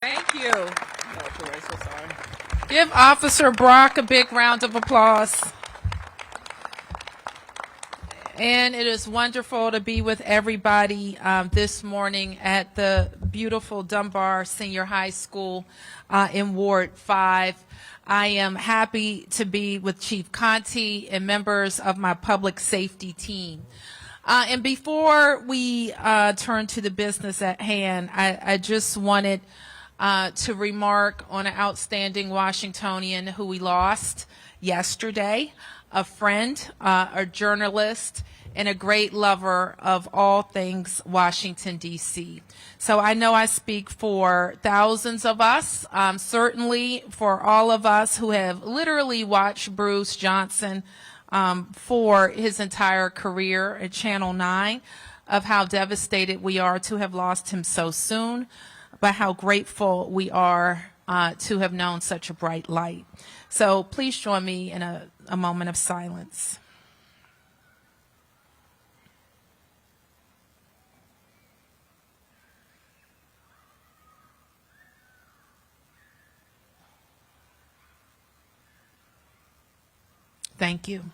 Thank you. So sorry. Give Officer Brock a big round of applause. And it is wonderful to be with everybody this morning at the beautiful Dunbar Senior High School in Ward 5. I am happy to be with Chief Contee and members of my public safety team. And before we turn to the business at hand, I just wanted to remark on an outstanding Washingtonian who we lost yesterday, a friend, a journalist, and a great lover of all things Washington, D.C. So I know I speak for thousands of us, certainly for all of us who have literally watched Bruce Johnson for his entire career at Channel 9, of how devastated we are to have lost him so soon, but how grateful we are to have known such a bright light. So please join me in a moment of silence. Thank you.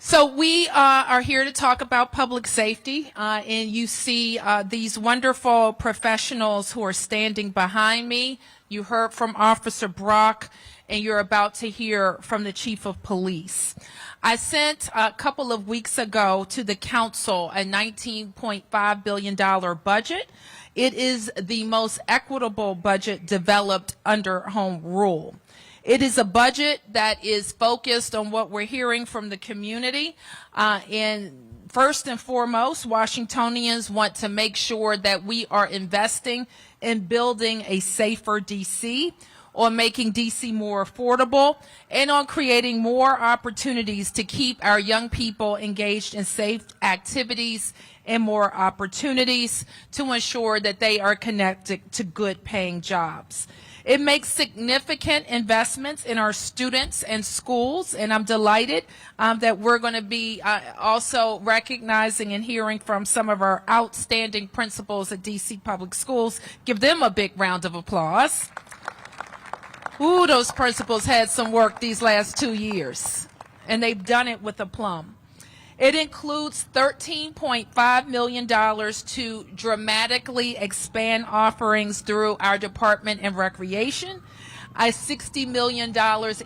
So we are here to talk about public safety, and you see these wonderful professionals who are standing behind me. You heard from Officer Brock, and you're about to hear from the Chief of Police. I sent a couple of weeks ago to the council a $19.5 billion budget. It is the most equitable budget developed under home rule. It is a budget that is focused on what we're hearing from the community. And first and foremost, Washingtonians want to make sure that we are investing in building a safer D.C., on making D.C. more affordable, and on creating more opportunities to keep our young people engaged in safe activities and more opportunities to ensure that they are connected to good paying jobs. It makes significant investments in our students and schools, and I'm delighted that we're going to be also recognizing and hearing from some of our outstanding principals at D.C. Public Schools. Give them a big round of applause. Ooh, those principals had some work these last 2 years, and they've done it with aplomb. It includes $13.5 million to dramatically expand offerings through our Department of Recreation, a $60 million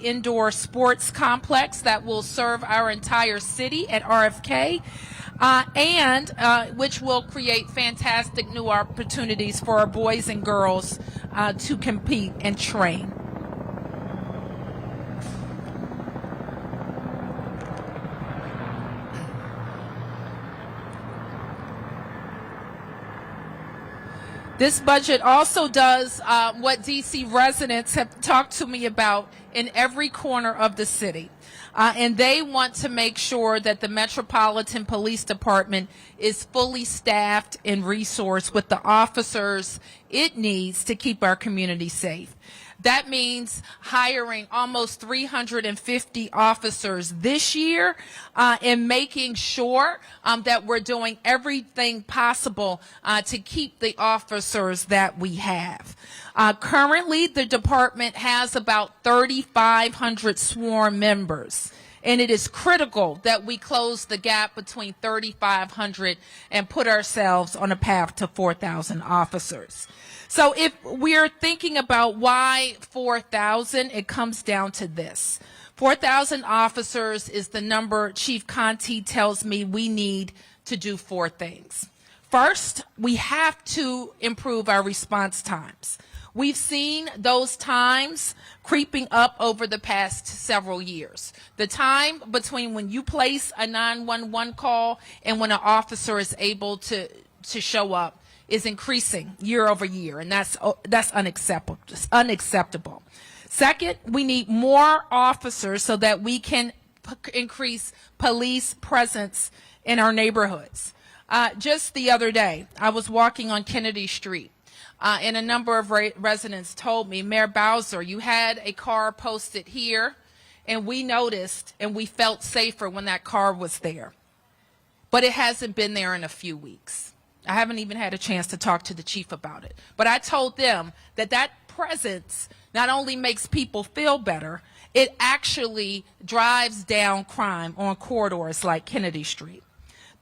indoor sports complex that will serve our entire city at RFK, and which will create fantastic new opportunities for our boys and girls to compete and train. This budget also does what D.C. residents have talked to me about in every corner of the city. And they want to make sure that the Metropolitan Police Department is fully staffed and resourced with the officers it needs to keep our community safe. That means hiring almost 350 officers this year and making sure that we're doing everything possible to keep the officers that we have. Currently, the department has about 3,500 sworn members. And it is critical that we close the gap between 3,500 and put ourselves on a path to 4,000 officers. So if we're thinking about why 4,000, it comes down to this. 4,000 officers is the number Chief Contee tells me we need to do 4 things. First, we have to improve our response times. We've seen those times creeping up over the past several years. The time between when you place a 911 call and when an officer is able to show up is increasing year over year, and that's unacceptable. Unacceptable. Second, we need more officers so that we can increase police presence in our neighborhoods. Just the other day, I was walking on Kennedy Street, and a number of residents told me, Mayor Bowser, you had a car posted here, and we noticed and we felt safer when that car was there. But it hasn't been there in a few weeks. I haven't even had a chance to talk to the chief about it. But I told them that that presence not only makes people feel better, it actually drives down crime on corridors like Kennedy Street.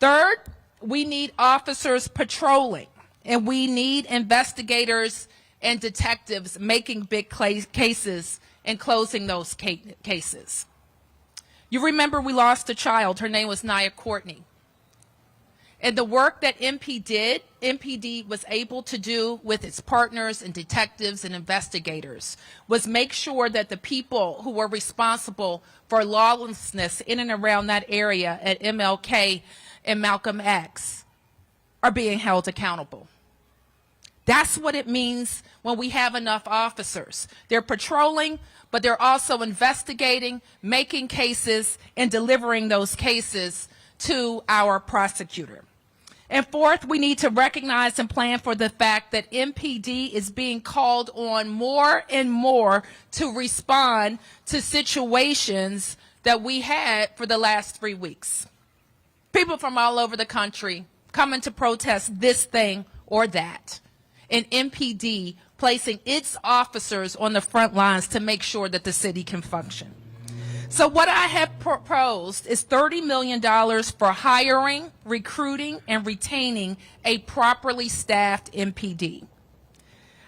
Third, we need officers patrolling, and we need investigators and detectives making big cases and closing those cases. You remember we lost a child. Her name was Nia Courtney. And the work that MPD was able to do with its partners and detectives and investigators was make sure that the people who were responsible for lawlessness in and around that area at MLK and Malcolm X are being held accountable. That's what it means when we have enough officers. They're patrolling, but they're also investigating, making cases, and delivering those cases to our prosecutor. And fourth, we need to recognize and plan for the fact that MPD is being called on more and more to respond to situations that we had for the last 3 weeks. People from all over the country coming to protest this thing or that. And MPD placing its officers on the front lines to make sure that the city can function. So what I have proposed is $30 million for hiring, recruiting, and retaining a properly staffed MPD.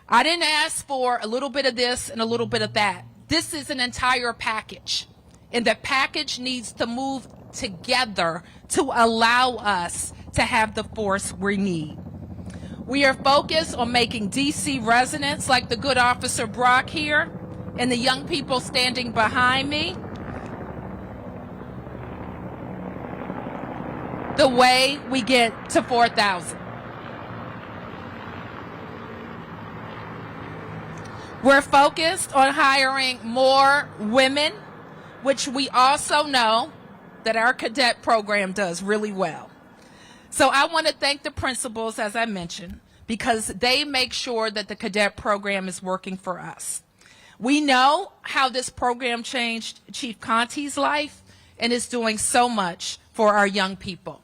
I didn't ask for a little bit of this and a little bit of that. This is an entire package, and the package needs to move together to allow us to have the force we need. We are focused on making DC residents like the good Officer Brock here and the young people standing behind me the way we get to 4,000. We're focused on hiring more women, which we also know that our cadet program does really well. So I want to thank the principals, as I mentioned, because they make sure that the cadet program is working for us. We know how this program changed Chief Contee's life and is doing so much for our young people.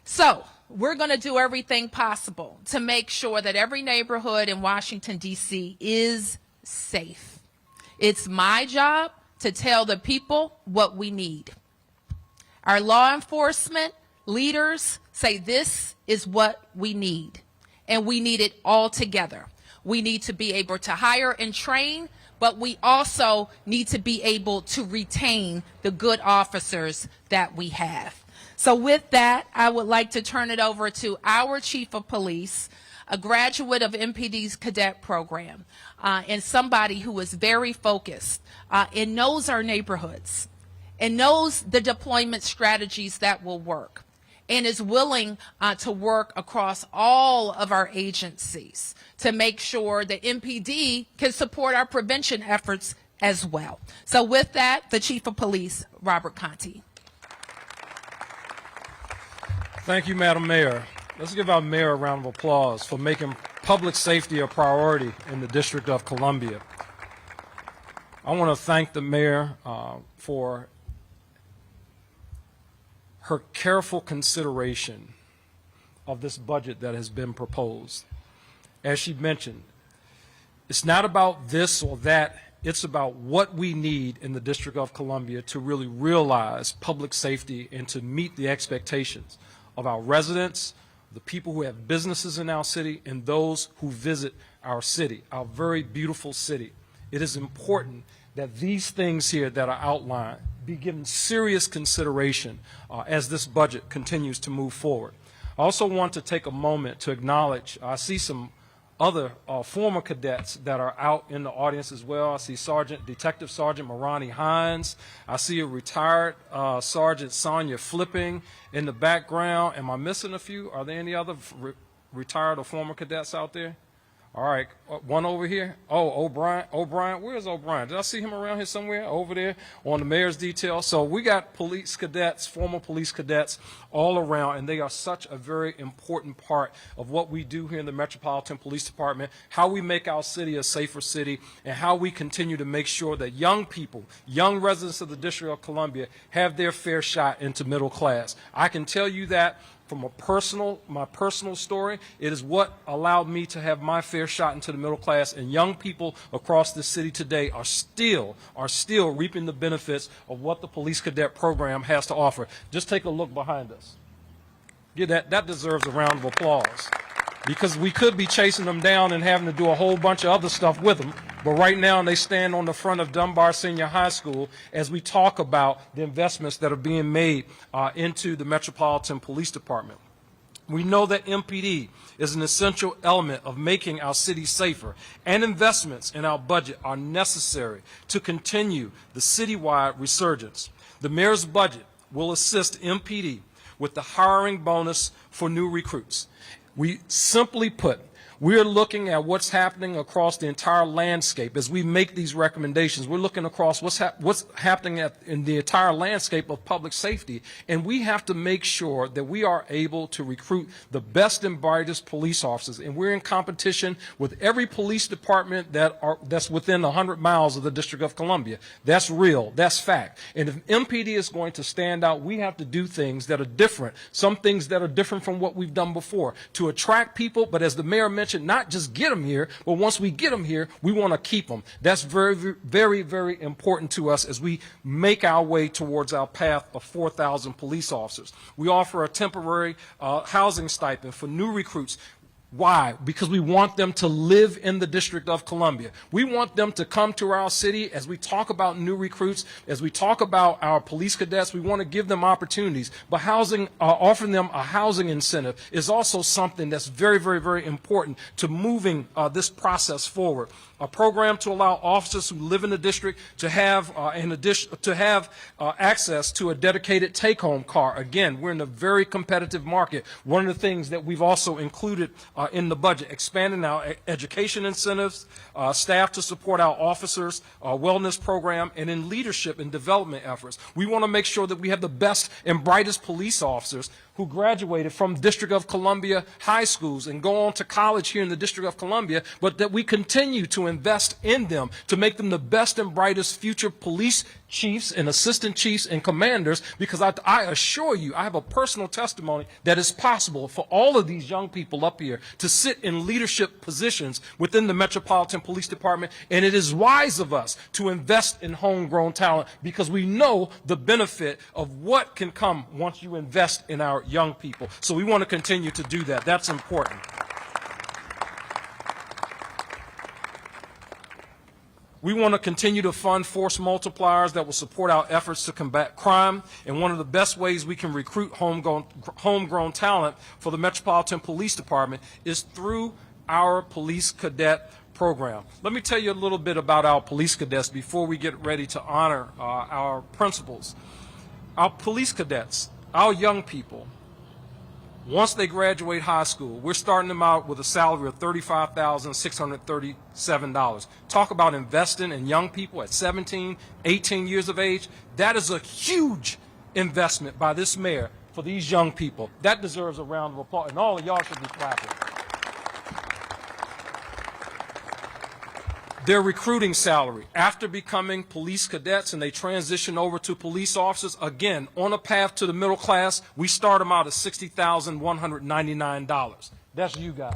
So we're going to do everything possible to make sure that every neighborhood in Washington, D.C. is safe. It's my job to tell the people what we need. Our law enforcement leaders say this is what we need, and we need it all together. We need to be able to hire and train, but we also need to be able to retain the good officers that we have. So with that, I would like to turn it over to our Chief of Police, a graduate of MPD's cadet program, and somebody who is very focused and knows our neighborhoods and knows the deployment strategies that will work, and is willing to work across all of our agencies to make sure that MPD can support our prevention efforts as well. So with that, the Chief of Police, Robert Contee. Thank you, Madam Mayor. Let's give our mayor a round of applause for making public safety a priority in the District of Columbia. I want to thank the mayor for her careful consideration of this budget that has been proposed. As she mentioned, it's not about this or that, it's about what we need in the District of Columbia to really realize public safety and to meet the expectations of our residents, the people who have businesses in our city, and those who visit our city, our very beautiful city. It is important that these things here that are outlined be given serious consideration as this budget continues to move forward. I also want to take a moment to acknowledge, I see some other former cadets that are out in the audience as well. I see Detective Sergeant Marani Hines. I see a retired Sergeant Sonia Flipping in the background. Am I missing a few? Are there any other retired or former cadets out there? All right, one over here. Oh, O'Brien, where's O'Brien? Did I see him around here somewhere? Over there on the mayor's detail. So we got police cadets, former police cadets all around, and they are such a very important part of what we do here in the Metropolitan Police Department, how we make our city a safer city, and how we continue to make sure that young people, young residents of the District of Columbia have their fair shot into middle class. I can tell you that from my personal story, it is what allowed me to have my fair shot into the middle class, and young people across the city today are still reaping the benefits of what the police cadet program has to offer. Just take a look behind us. Yeah, that deserves a round of applause, because we could be chasing them down and having to do a whole bunch of other stuff with them. But right now, they stand on the front of Dunbar Senior High School as we talk about the investments that are being made into the Metropolitan Police Department. We know that MPD is an essential element of making our city safer, and investments in our budget are necessary to continue the citywide resurgence. The mayor's budget will assist MPD with the hiring bonus for new recruits. We simply put, we're looking at what's happening across the entire landscape as we make these recommendations. We're looking across what's happening in the entire landscape of public safety, and we have to make sure that we are able to recruit the best and brightest police officers. And we're in competition with every police department that's within 100 miles of the District of Columbia. That's real. That's fact. And if MPD is going to stand out, we have to do things that are different, some things that are different from what we've done before, to attract people, but as the mayor mentioned, not just get them here, but once we get them here, we want to keep them. That's very, very, very important to us as we make our way towards our path of 4,000 police officers. We offer a temporary housing stipend for new recruits. Why? Because we want them to live in the District of Columbia. We want them to come to our city. As we talk about new recruits, as we talk about our police cadets, we want to give them opportunities. But offering them a housing incentive is also something that's very, very, very important to moving this process forward. A program to allow officers who live in the district to have, access to a dedicated take-home car. Again, we're in a very competitive market. One of the things that we've also included in the budget, expanding our education incentives, staff to support our officers, wellness program, and in leadership and development efforts. We want to make sure that we have the best and brightest police officers who graduated from District of Columbia high schools and go on to college here in the District of Columbia, but that we continue to invest in them to make them the best and brightest future police chiefs and assistant chiefs and commanders, because I assure you, I have a personal testimony that it's possible for all of these young people up here to sit in leadership positions within the Metropolitan Police Department, and it is wise of us to invest in homegrown talent, because we know the benefit of what can come once you invest in our young people. So we want to continue to do that. That's important. We want to continue to fund force multipliers that will support our efforts to combat crime. And one of the best ways we can recruit homegrown talent for the Metropolitan Police Department is through our police cadet program. Let me tell you a little bit about our police cadets before we get ready to honor our principals. Our police cadets, our young people, once they graduate high school, we're starting them out with a salary of $35,637. Talk about investing in young people at 17, 18 years of age. That is a huge investment by this mayor for these young people. That deserves a round of applause, and all of y'all should be clapping. Their recruiting salary after becoming police cadets and they transition over to police officers, again, on a path to the middle class, we start them out at $60,199. That's you guys.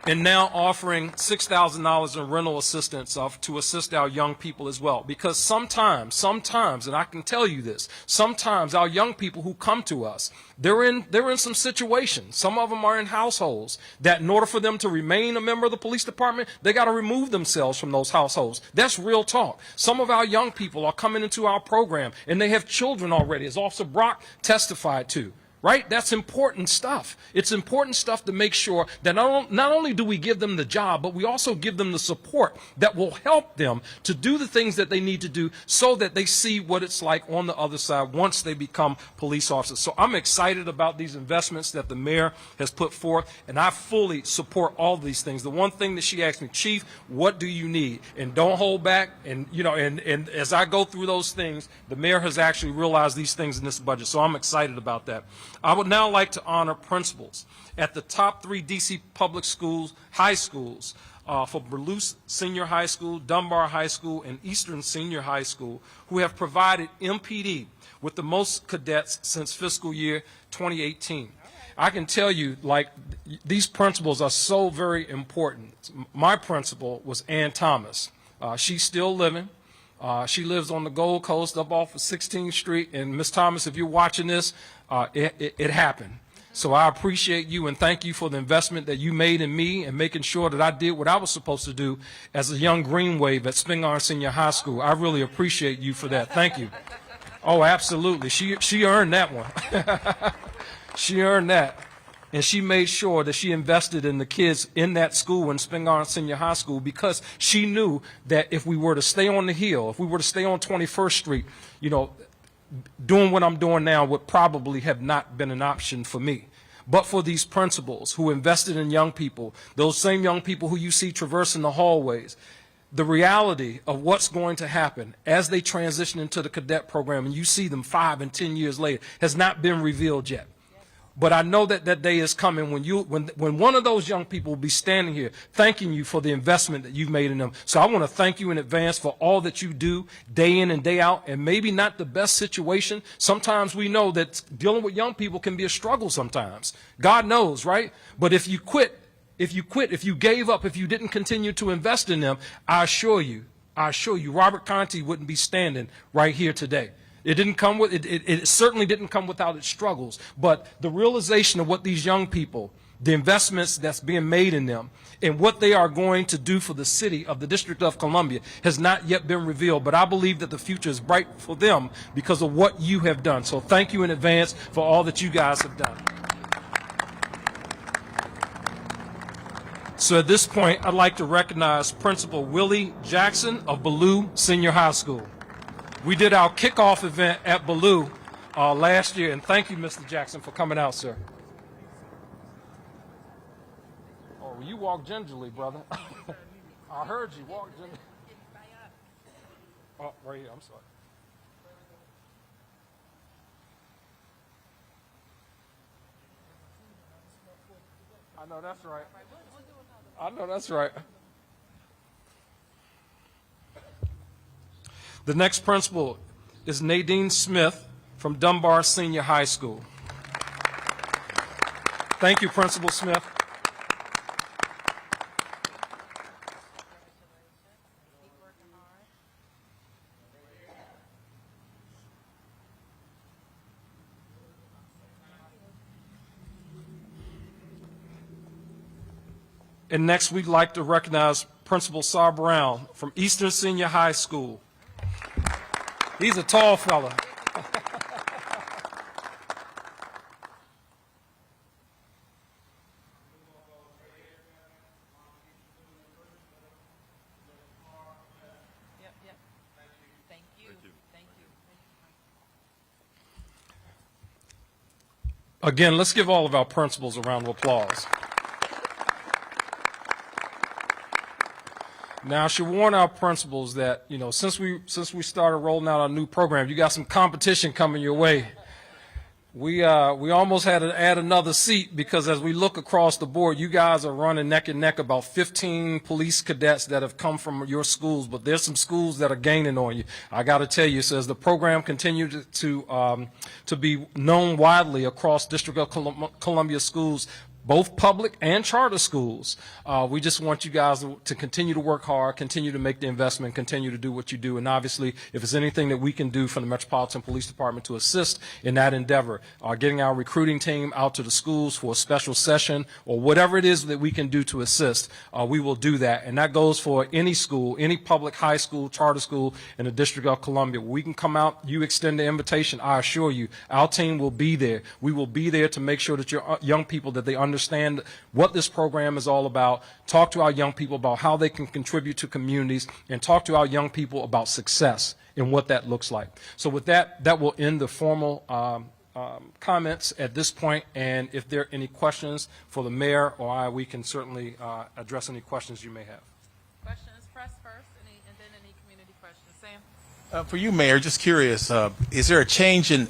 And now offering $6,000 in rental assistance to assist our young people as well. Because sometimes, and I can tell you this, sometimes our young people who come to us, they're in some situations. Some of them are in households that in order for them to remain a member of the police department, they got to remove themselves from those households. That's real talk. Some of our young people are coming into our program and they have children already, as Officer Brock testified to. Right? That's important stuff. It's important stuff to make sure that not only do we give them the job, but we also give them the support that will help them to do the things that they need to do so that they see what it's like on the other side once they become police officers. So I'm excited about these investments that the mayor has put forth, and I fully support all these things. The one thing that she asked me, Chief, what do you need? And don't hold back. And, you know, and as I go through those things, the mayor has actually realized these things in this budget. So I'm excited about that. I would now like to honor principals at the top 3 D.C. public schools, high schools, for Berluce Senior High School, Dunbar High School, and Eastern Senior High School, who have provided MPD with the most cadets since fiscal year 2018. I can tell you, like, these principals are so very important. My principal was Ann Thomas. She's still living. She lives on the Gold Coast up off of 16th Street. And Ms. Thomas, if you're watching this, it happened. So I appreciate you and thank you for the investment that you made in me and making sure that I did what I was supposed to do as a young Green Wave at Spingarn Senior High School. I really appreciate you for that. Thank you. Oh, absolutely. She earned that one. She earned that. And she made sure that she invested in the kids in that school, in Spingarn Senior High School, because she knew that if we were to stay on the hill, if we were to stay on 21st Street, you know, doing what I'm doing now would probably have not been an option for me. But for these principals who invested in young people, those same young people who you see traversing the hallways, the reality of what's going to happen as they transition into the cadet program, and you see them 5 and 10 years later, has not been revealed yet. But I know that that day is coming when one of those young people will be standing here thanking you for the investment that you've made in them. So I want to thank you in advance for all that you do day in and day out, and maybe not the best situation. Sometimes we know that dealing with young people can be a struggle sometimes. God knows, right? But if you gave up, if you didn't continue to invest in them, I assure you, Robert Contee wouldn't be standing right here today. It didn't come with it certainly didn't come without its struggles, but the realization of what these young people, the investments that's being made in them, and what they are going to do for the city of the District of Columbia has not yet been revealed. But I believe that the future is bright for them because of what you have done. So thank you in advance for all that you guys have done. So at this point, I'd like to recognize Principal Willie Jackson of Ballou Senior High School. We did our kickoff event at Ballou last year, and thank you, Mr. Jackson, for coming out, sir. Oh, well, you walk gingerly, brother. I heard you walk gingerly. Oh, right here, I'm sorry. I know that's right. I know that's right. The next principal is Nadine Smith from Dunbar Senior High School. Thank you, Principal Smith. And next, we'd like to recognize Principal Saar Brown from Eastern Senior High School. He's a tall fella. Yep. Thank you. Thank you. Again, let's give all of our principals a round of applause. Now, I should warn our principals that, you know, since we started rolling out our new program, you got some competition coming your way. We almost had to add another seat because as we look across the board, you guys are running neck and neck, about 15 police cadets that have come from your schools, but there's some schools that are gaining on you. I got to tell you, so as the program continues to be known widely across District of Columbia schools, both public and charter schools. We just want you guys to continue to work hard, continue to make the investment, continue to do what you do. And obviously, if there's anything that we can do from the Metropolitan Police Department to assist in that endeavor, getting our recruiting team out to the schools for a special session or whatever it is that we can do to assist, we will do that. And that goes for any school, any public high school, charter school in the District of Columbia. We can come out, you extend the invitation, I assure you, our team will be there. We will be there to make sure that your young people, that they understand what this program is all about, talk to our young people about how they can contribute to communities, and talk to our young people about success and what that looks like. So with that, that will end the formal comments at this point, and if there are any questions for the mayor or I, we can certainly address any questions you may have. Questions, press first, and then any community questions. Sam? For you, Mayor, just curious, is there a change in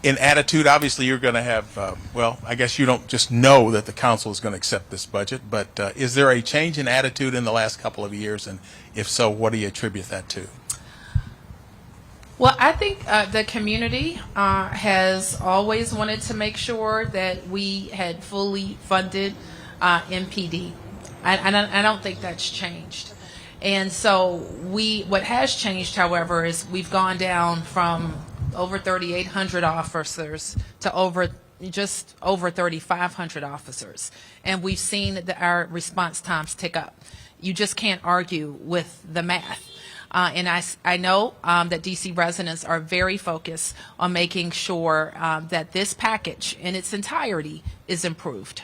in attitude, obviously you're going to have, well, I guess you don't just know that the council is going to accept this budget, but is there a change in attitude in the last couple of years? And if so, what do you attribute that to? Well, I think the community has always wanted to make sure that we had fully funded MPD. I don't think that's changed. And so what has changed, however, is we've gone down from over 3,800 officers to just over 3,500 officers. And we've seen our response times tick up. You just can't argue with the math. And I know that DC residents are very focused on making sure that this package in its entirety is improved.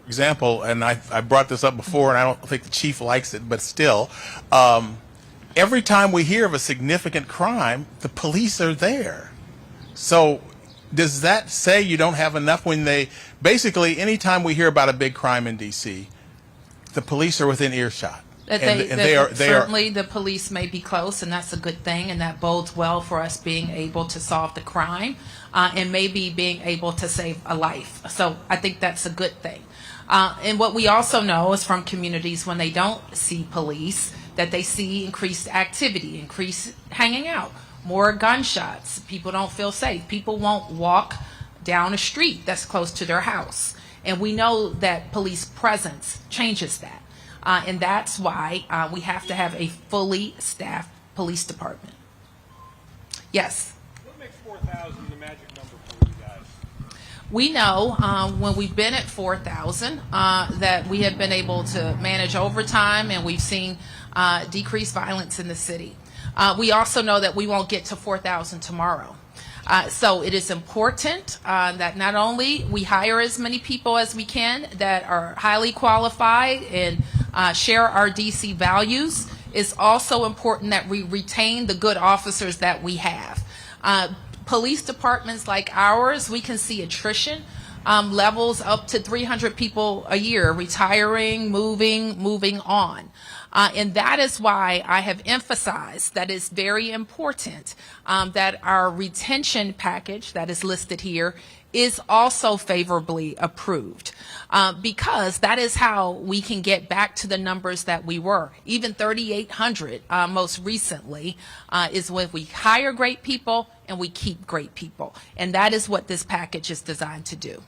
For example, and I brought this up before, and I don't think the chief likes it, but still, every time we hear of a significant crime, the police are there. So does that say you don't have enough when basically anytime we hear about a big crime in D.C., the police are within earshot? Certainly the police may be close, and that's a good thing, and that bodes well for us being able to solve the crime and maybe being able to save a life. So I think that's a good thing. And what we also know is from communities when they don't see police, that they see increased activity, increased hanging out, more gunshots. People don't feel safe. People won't walk down a street that's close to their house. And we know that police presence changes that. And that's why we have to have a fully staffed police department. Yes? What makes 4,000 the magic number for you guys? We know when we've been at 4,000 that we have been able to manage overtime, and we've seen decreased violence in the city. We also know that we won't get to 4,000 tomorrow. So it is important that not only we hire as many people as we can that are highly qualified and share our DC values. It's also important that we retain the good officers that we have. Police departments like ours, we can see attrition levels up to 300 people a year retiring, moving on. And that is why I have emphasized that it's very important that our retention package that is listed here is also favorably approved, because that is how we can get back to the numbers that we were. Even 3,800 most recently is when we hire great people and we keep great people. And that is what this package is designed to do.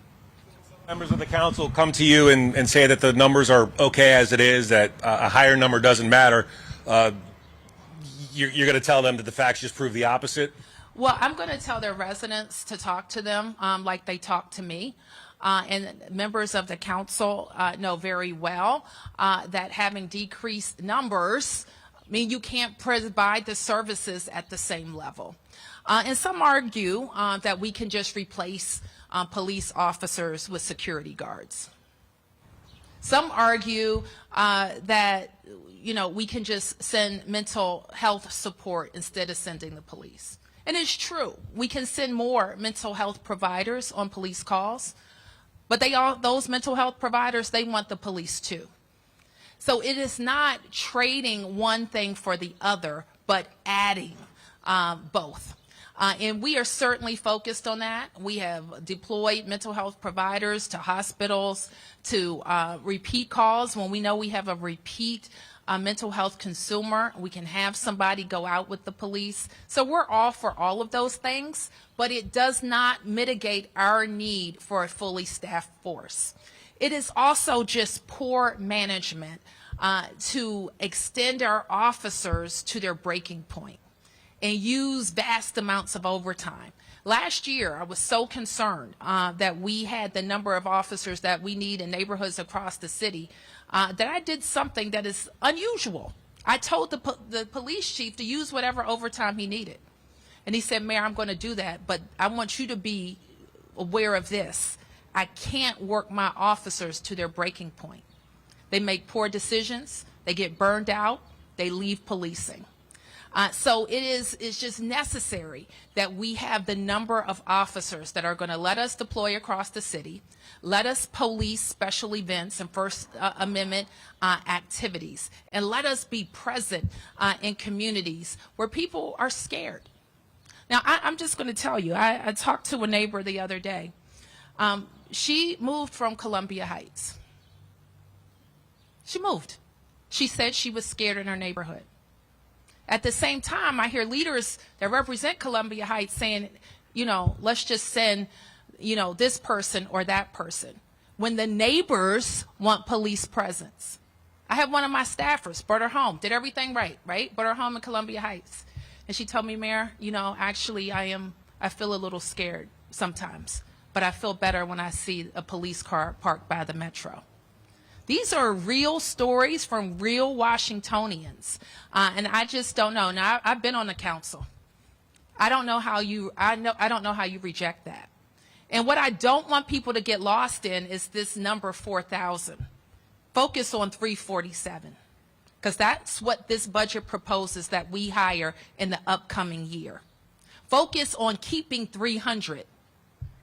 Members of the council come to you and say that the numbers are okay as it is, that a higher number doesn't matter. You're going to tell them that the facts just prove the opposite? Well, I'm going to tell their residents to talk to them like they talk to me. And members of the council know very well that having decreased numbers mean you can't provide the services at the same level. And some argue that we can just replace police officers with security guards. Some argue that we can just send mental health support instead of sending the police. And it's true. We can send more mental health providers on police calls, but those mental health providers, they want the police too. So it is not trading one thing for the other, but adding both. And we are certainly focused on that. We have deployed mental health providers to hospitals, to repeat calls. When we know we have a repeat mental health consumer, we can have somebody go out with the police. So we're all for all of those things, but it does not mitigate our need for a fully staffed force. It is also just poor management to extend our officers to their breaking point and use vast amounts of overtime. Last year, I was so concerned that we had the number of officers that we need in neighborhoods across the city that I did something that is unusual. I told the police chief to use whatever overtime he needed. And he said, Mayor, I'm going to do that, but I want you to be aware of this. I can't work my officers to their breaking point. They make poor decisions, they get burned out, they leave policing. So it's just necessary that we have the number of officers that are going to let us deploy across the city, let us police special events and First Amendment activities, and let us be present in communities where people are scared. Now, I'm just going to tell you, I talked to a neighbor the other day. She moved from Columbia Heights. She moved. She said she was scared in her neighborhood. At the same time, I hear leaders that represent Columbia Heights saying, you know, let's just send, you know, this person or that person, when the neighbors want police presence. I have one of my staffers, brought her home, did everything right? Brought her home in Columbia Heights. And she told me, Mayor, you know, actually I feel a little scared sometimes, but I feel better when I see a police car parked by the metro. These are real stories from real Washingtonians, and I just don't know. Now, I've been on the council. I don't know how you reject that. And what I don't want people to get lost in is this number 4,000. Focus on 347, because that's what this budget proposes that we hire in the upcoming year. Focus on keeping 300.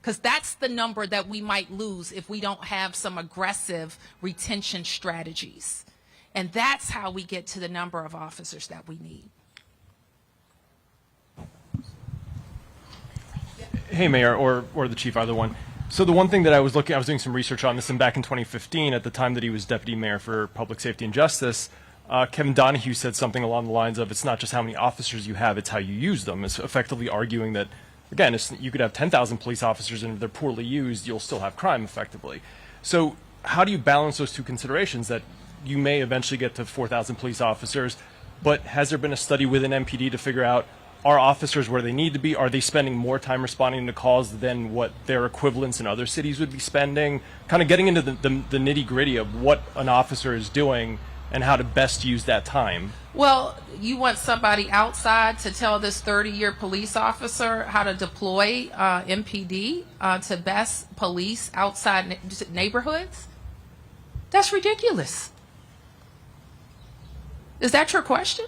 Because that's the number that we might lose if we don't have some aggressive retention strategies. And that's how we get to the number of officers that we need. Hey, Mayor, or the Chief, either one. So the one thing that I was doing some research on this, and back in 2015, at the time that he was Deputy Mayor for Public Safety and Justice, Kevin Donahue said something along the lines of, it's not just how many officers you have, it's how you use them. It's effectively arguing that, again, you could have 10,000 police officers, and if they're poorly used, you'll still have crime effectively. So how do you balance those two considerations, that you may eventually get to 4,000 police officers, but has there been a study within MPD to figure out, are officers where they need to be? Are they spending more time responding to calls than what their equivalents in other cities would be spending? Kind of getting into the nitty-gritty of what an officer is doing and how to best use that time. Well, you want somebody outside to tell this 30-year police officer how to deploy MPD to best police outside neighborhoods? That's ridiculous. Is that your question?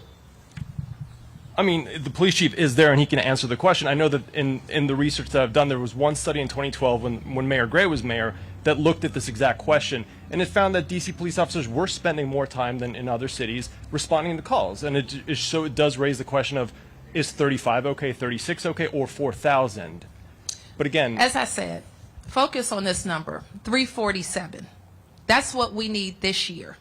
I mean, the police chief is there and he can answer the question. I know that in the research that I've done, there was one study in 2012 when Mayor Gray was mayor that looked at this exact question, and it found that DC police officers were spending more time than in other cities responding to calls. And so it does raise the question of, is 35 okay, 36 okay, or 4,000? But again, as I said, focus on this number, 347. That's what we need this year.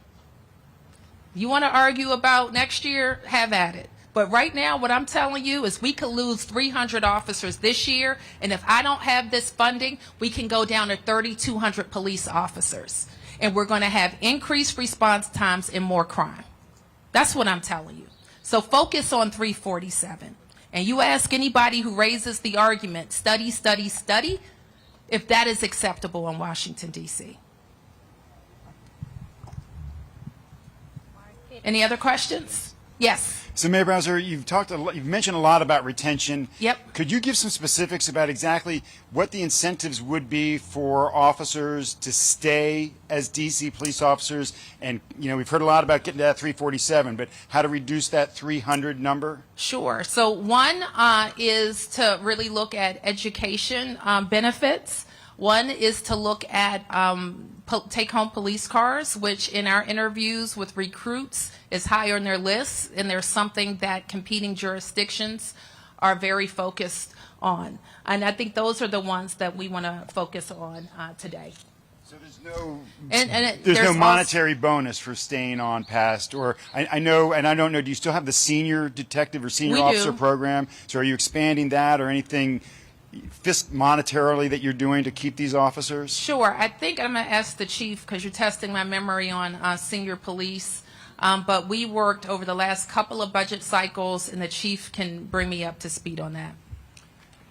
You want to argue about next year, have at it. But right now, what I'm telling you is we could lose 300 officers this year, and if I don't have this funding, we can go down to 3,200 police officers. And we're going to have increased response times and more crime. That's what I'm telling you. So focus on 347. And you ask anybody who raises the argument, study, study, study, if that is acceptable in Washington, D.C. Any other questions? Yes. So, Mayor Bowser, you've mentioned a lot about retention. Yep. Could you give some specifics about exactly what the incentives would be for officers to stay as DC police officers? And, you know, we've heard a lot about getting to that 347, but how to reduce that 300 number? Sure. So one is to really look at education benefits. One is to look at take-home police cars, which in our interviews with recruits is higher on their lists, and there's something that competing jurisdictions are very focused on. And I think those are the ones that we want to focus on today. So there's no there's no monetary bonus for staying on past, or I know, and I don't know, do you still have the senior detective or senior officer program? So are you expanding that or anything monetarily that you're doing to keep these officers? Sure. I think I'm going to ask the chief, because you're testing my memory on senior police. But we worked over the last couple of budget cycles, and the chief can bring me up to speed on that.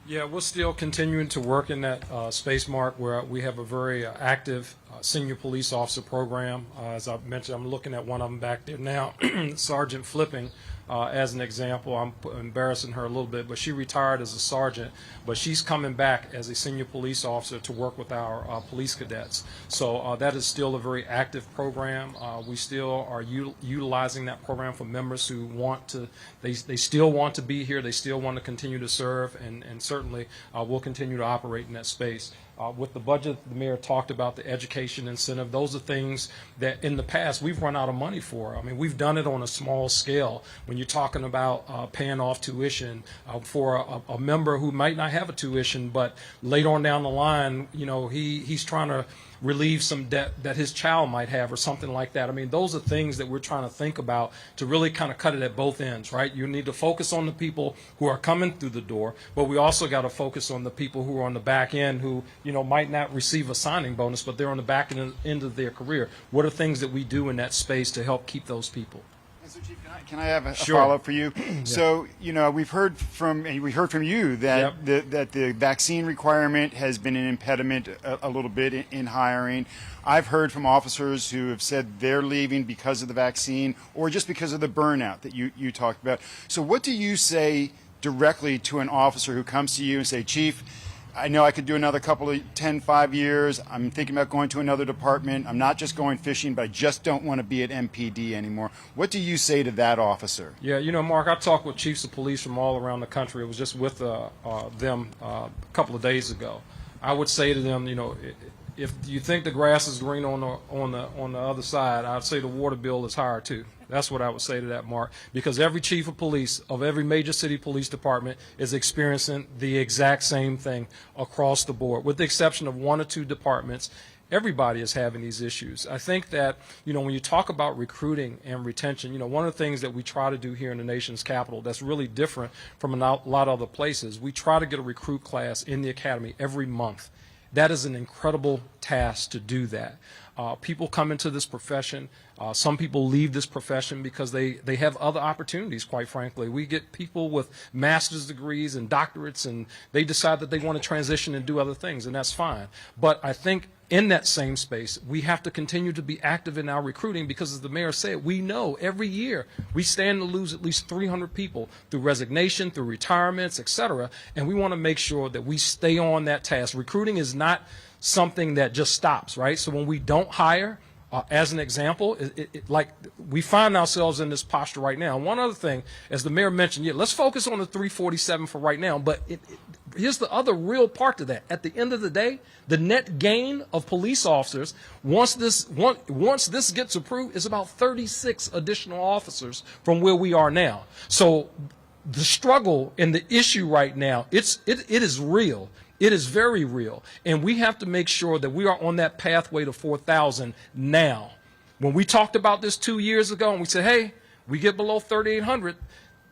Yeah, we're still continuing to work in that space, Mark, where we have a very active senior police officer program. As I mentioned, I'm looking at one of them back there now, Sergeant Flipping. As an example, I'm embarrassing her a little bit, but she retired as a sergeant, but she's coming back as a senior police officer to work with our police cadets. So that is still a very active program. We still are utilizing that program for members who want to, they still want to be here, they still want to continue to serve, and certainly we'll continue to operate in that space. With the budget, the mayor talked about the education incentive. Those are things that in the past we've run out of money for. I mean, we've done it on a small scale. When you're talking about paying off tuition for a member who might not have a tuition, but later on down the line, you know, he's trying to relieve some debt that his child might have or something like that. I mean, those are things that we're trying to think about to really kind of cut it at both ends, right? You need to focus on the people who are coming through the door, but we also got to focus on the people who are on the back end who, you know, might not receive a signing bonus, but they're on the back end of their career. What are things that we do in that space to help keep those people? So, Chief, can I have a Sure. follow-up for you? So, you know, we heard from you that that the vaccine requirement has been an impediment a little bit in hiring. I've heard from officers who have said they're leaving because of the vaccine or just because of the burnout that you talked about. So what do you say directly to an officer who comes to you and say, Chief, I know I could do another couple of 5 years. I'm thinking about going to another department. I'm not just going fishing, but I just don't want to be at MPD anymore. What do you say to that officer? Yeah, you know, Mark, I talked with chiefs of police from all around the country. I was just with them a couple of days ago. I would say to them, you know, if you think the grass is green on the other side, I'd say the water bill is higher too. That's what I would say to that, Mark, because every chief of police of every major city police department is experiencing the exact same thing across the board, with the exception of 1 or 2 departments. Everybody is having these issues. I think that, you know, when you talk about recruiting and retention, you know, one of the things that we try to do here in the nation's capital that's really different from a lot of other places, we try to get a recruit class in the academy every month. That is an incredible task to do that. People come into this profession. Some people leave this profession because they have other opportunities, quite frankly. We get people with master's degrees and doctorates, and they decide that they want to transition and do other things, and that's fine. But I think in that same space, we have to continue to be active in our recruiting because, as the mayor said, we know every year we stand to lose at least 300 people through resignation, through retirements, et cetera, and we want to make sure that we stay on that task. Recruiting is not something that just stops, right? So when we don't hire, as an example, like we find ourselves in this posture right now. One other thing, as the mayor mentioned, let's focus on the 347 for right now, but here's the other real part to that. At the end of the day, the net gain of police officers, once this gets approved, is about 36 additional officers from where we are now. So the struggle and the issue right now, it is real. It is very real, and we have to make sure that we are on that pathway to 4,000 now. When we talked about this 2 years ago and we said, hey, we get below 3,800,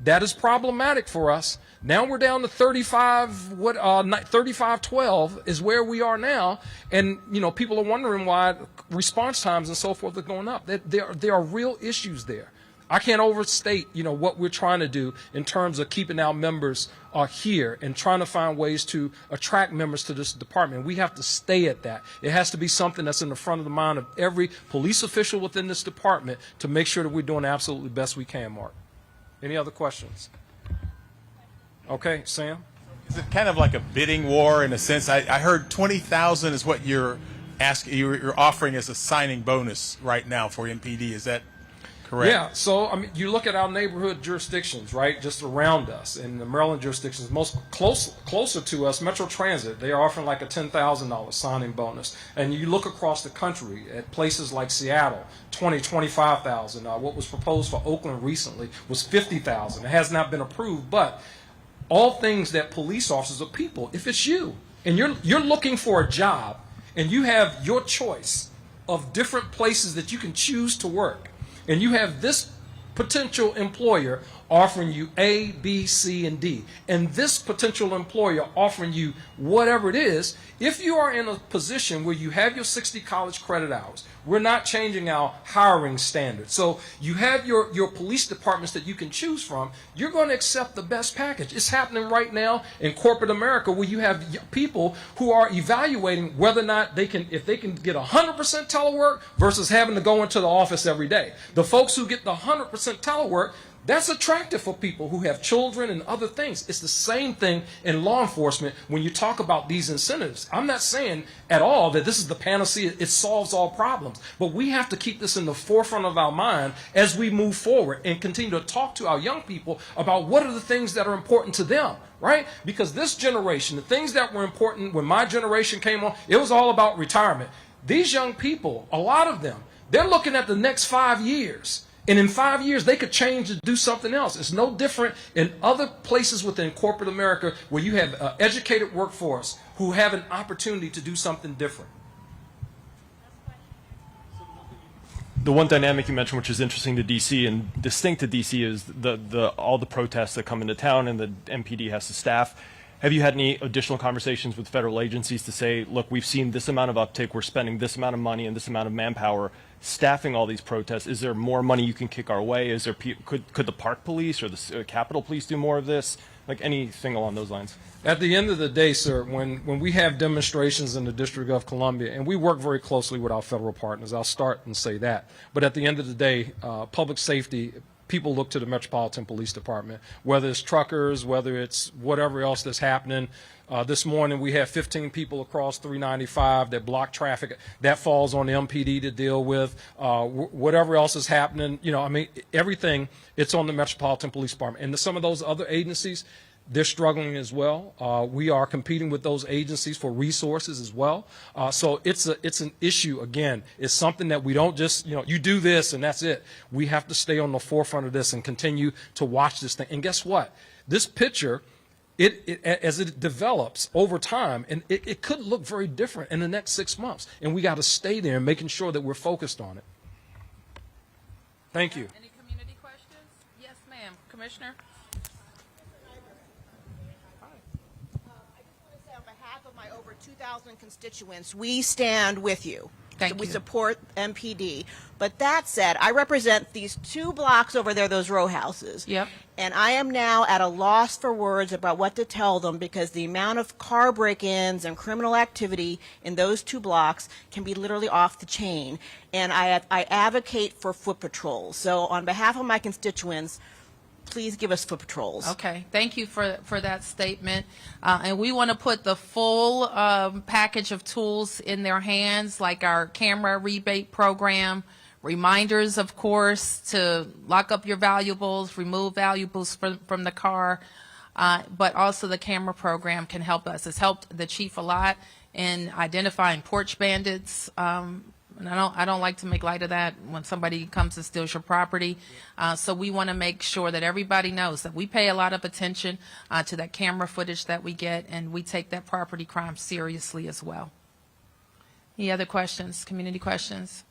that is problematic for us. Now we're down to 3512 is where we are now, and you know, people are wondering why response times and so forth are going up. There are real issues there. I can't overstate, you know, what we're trying to do in terms of keeping our members here and trying to find ways to attract members to this department. We have to stay at that. It has to be something that's in the front of the mind of every police official within this department to make sure that we're doing the absolutely best we can, Mark. Any other questions? Okay, Sam? Is it kind of like a bidding war in a sense? I heard 20,000 is what you're asking, you're offering as a signing bonus right now for MPD. Is that correct? Yeah, so I mean, you look at our neighborhood jurisdictions, right, just around us, and the Maryland jurisdictions most closer to us, Metro Transit, they are offering like a $10,000 signing bonus. And you look across the country at places like Seattle, $25,000. What was proposed for Oakland recently was $50,000. It has not been approved, but all things that police officers are people. If it's you and you're looking for a job and you have your choice of different places that you can choose to work, and you have this potential employer offering you A, B, C, and D, and this potential employer offering you whatever it is, if you are in a position where you have your 60 college credit hours, we're not changing our hiring standards. So you have your police departments that you can choose from, you're going to accept the best package. It's happening right now in corporate America where you have people who are evaluating whether or not if they can get 100% telework versus having to go into the office every day. The folks who get the 100% telework, That's attractive for people who have children and other things. It's the same thing in law enforcement when you talk about these incentives. I'm not saying at all that this is the panacea, it solves all problems, but we have to keep this in the forefront of our mind as we move forward and continue to talk to our young people about what are the things that are important to them, right? Because this generation, the things that were important when my generation came on, it was all about retirement. These young people, a lot of them, they're looking at the next 5 years. And in 5 years, they could change and do something else. It's no different in other places within corporate America where you have an educated workforce who have an opportunity to do something different. The one dynamic you mentioned, which is interesting to DC and distinct to DC, is all the protests that come into town and the MPD has to staff. Have you had any additional conversations with federal agencies to say, look, we've seen this amount of uptick, we're spending this amount of money and this amount of manpower staffing all these protests? Is there more money you can kick our way? Is there could the Park Police or the Capitol Police do more of this? Like anything along those lines? At the end of the day, sir, when we have demonstrations in the District of Columbia, and we work very closely with our federal partners, I'll start and say that. But at the end of the day, public safety, people look to the Metropolitan Police Department, whether it's truckers, whether it's whatever else that's happening. This morning we had 15 people across 395 that blocked traffic. That falls on the MPD to deal with. Whatever else is happening, I mean, everything, it's on the Metropolitan Police Department. And some of those other agencies, they're struggling as well. We are competing with those agencies for resources as well. So it's an issue, again. It's something that we don't just, you do this and that's it. We have to stay on the forefront of this and continue to watch this thing. And guess what? This picture, as it develops over time, and it could look very different in the next 6 months. And we got to stay there and making sure that we're focused on it. Thank you. Any community questions? Yes, ma'am. Commissioner? On behalf of my over 2,000 constituents, we stand with you. Thank We you. support MPD. But that said, I represent these 2 blocks over there, those row houses. Yep. And I am now at a loss for words about what to tell them because the amount of car break-ins and criminal activity in those 2 blocks can be literally off the chain. And I advocate for foot patrols. So on behalf of my constituents, please give us foot patrols. Okay, thank you for that statement. And we want to put the full package of tools in their hands, like our camera rebate program, reminders, of course, to lock up your valuables, remove valuables from the car, but also the camera program can help us. It's helped the chief a lot in identifying porch bandits. And I don't like to make light of that when somebody comes and steals your property. So we want to make sure that everybody knows that we pay a lot of attention to that camera footage that we get, and we take that property crime seriously as well. Any other questions, community questions?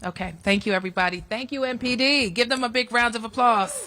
Okay, thank you, everybody. Thank you, MPD. Give them a big round of applause.